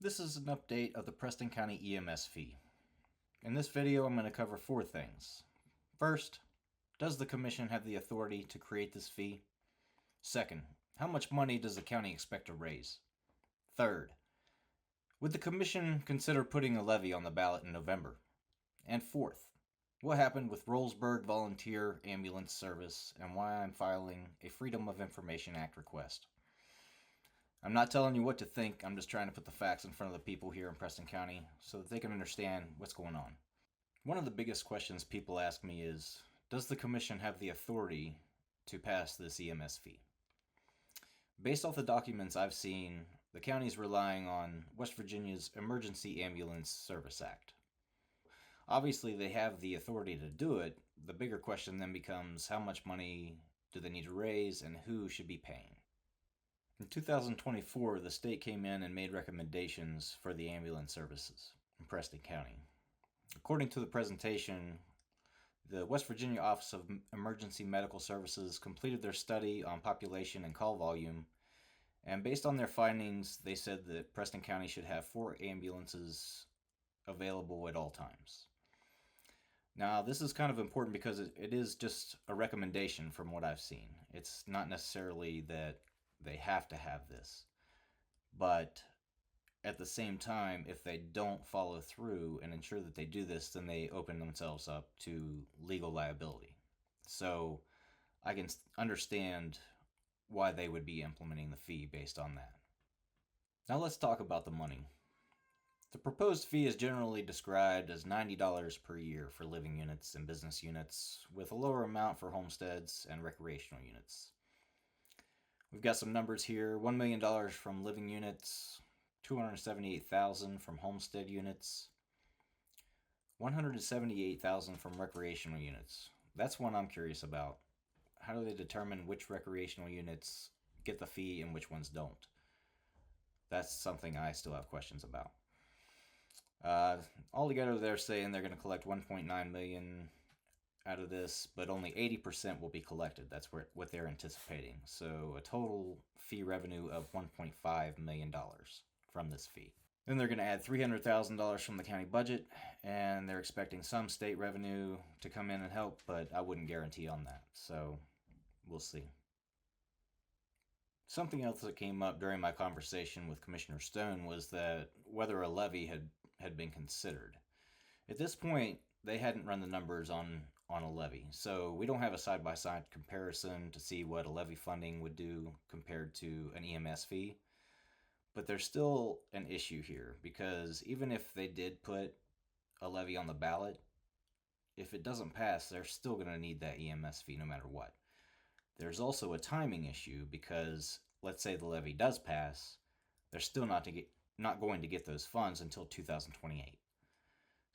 This is an update of the Preston County EMS fee. In this video, I'm going to cover 4 things. First, does the Commission have the authority to create this fee? Second, how much money does the county expect to raise? Third, would the Commission consider putting a levy on the ballot in November? And fourth, what happened with Rowlesburg Volunteer Ambulance Service and why I'm filing a Freedom of Information Act request. I'm not telling you what to think, I'm just trying to put the facts in front of the people here in Preston County so that they can understand what's going on. One of the biggest questions people ask me is, does the Commission have the authority to pass this EMS fee? Based off the documents I've seen, the county is relying on West Virginia's Emergency Ambulance Service Act. Obviously, they have the authority to do it. The bigger question then becomes, how much money do they need to raise and who should be paying? In 2024, the state came in and made recommendations for the ambulance services in Preston County. According to the presentation, the West Virginia Office of Emergency Medical Services completed their study on population and call volume, and based on their findings, they said that Preston County should have 4 ambulances available at all times. Now, this is kind of important because it is just a recommendation from what I've seen. It's not necessarily that they have to have this, but at the same time, if they don't follow through and ensure that they do this, then they open themselves up to legal liability. So I can understand why they would be implementing the fee based on that. Now let's talk about the money. The proposed fee is generally described as $90 per year for living units and business units, with a lower amount for homesteads and recreational units. We've got some numbers here: $1 million from living units, $278,000 from homestead units, $178,000 from recreational units. That's one I'm curious about. How do they determine which recreational units get the fee and which ones don't? That's something I still have questions about. Altogether, they're saying they're going to collect $1.9 million out of this, but only 80% will be collected. That's what they're anticipating. So a total fee revenue of $1.5 million from this fee. Then they're going to add $300,000 from the county budget, and they're expecting some state revenue to come in and help, but I wouldn't guarantee on that. So we'll see. Something else that came up during my conversation with Commissioner Stone was that whether a levy had been considered. At this point, they hadn't run the numbers on a levy, so we don't have a side-by-side comparison to see what a levy funding would do compared to an EMS fee. But there's still an issue here, because even if they did put a levy on the ballot, if it doesn't pass, they're still going to need that EMS fee no matter what. There's also a timing issue, because let's say the levy does pass, they're still not going to get those funds until 2028.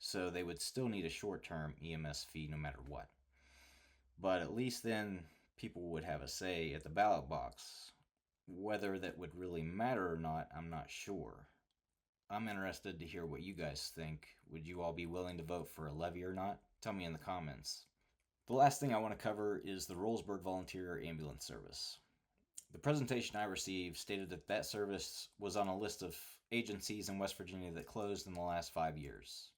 So they would still need a short-term EMS fee no matter what. But at least then people would have a say at the ballot box. Whether that would really matter or not, I'm not sure. I'm interested to hear what you guys think. Would you all be willing to vote for a levy or not? Tell me in the comments. The last thing I want to cover is the Rowlesburg Volunteer Ambulance Service. The presentation I received stated that service was on a list of agencies in West Virginia that closed in the last 5 years.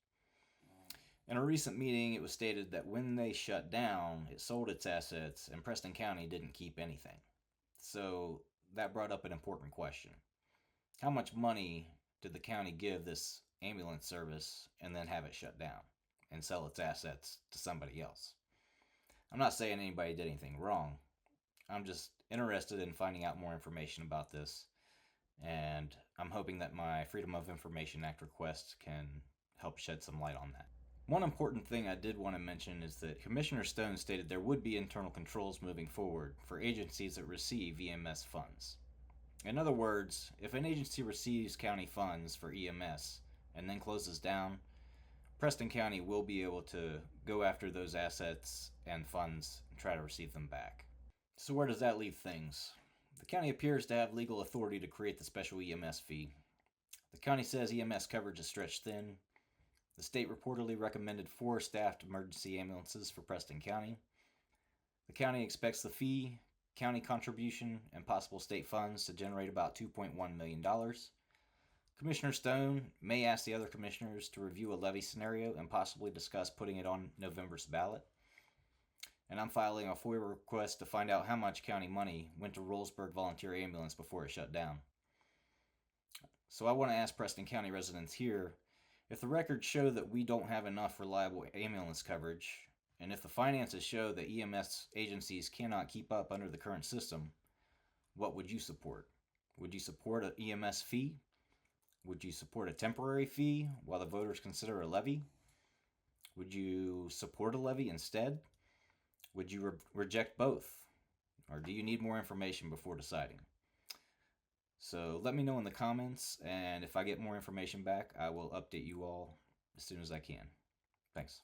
In a recent meeting, it was stated that when they shut down, it sold its assets and Preston County didn't keep anything. So that brought up an important question. How much money did the county give this ambulance service and then have it shut down and sell its assets to somebody else? I'm not saying anybody did anything wrong. I'm just interested in finding out more information about this, and I'm hoping that my Freedom of Information Act request can help shed some light on that. One important thing I did want to mention is that Commissioner Stone stated there would be internal controls moving forward for agencies that receive EMS funds. In other words, if an agency receives county funds for EMS and then closes down, Preston County will be able to go after those assets and funds and try to receive them back. So where does that leave things? The county appears to have legal authority to create the special EMS fee. The county says EMS coverage is stretched thin. The state reportedly recommended 4 staffed emergency ambulances for Preston County. The county expects the fee, county contribution, and possible state funds to generate about $2.1 million. Commissioner Stone may ask the other commissioners to review a levy scenario and possibly discuss putting it on November's ballot. And I'm filing a FOIA request to find out how much county money went to Rowlesburg Volunteer Ambulance before it shut down. So I want to ask Preston County residents here, if the records show that we don't have enough reliable ambulance coverage, and if the finances show that EMS agencies cannot keep up under the current system, what would you support? Would you support an EMS fee? Would you support a temporary fee while the voters consider a levy? Would you support a levy instead? Would you reject both? Or do you need more information before deciding? So let me know in the comments, and if I get more information back, I will update you all as soon as I can. Thanks.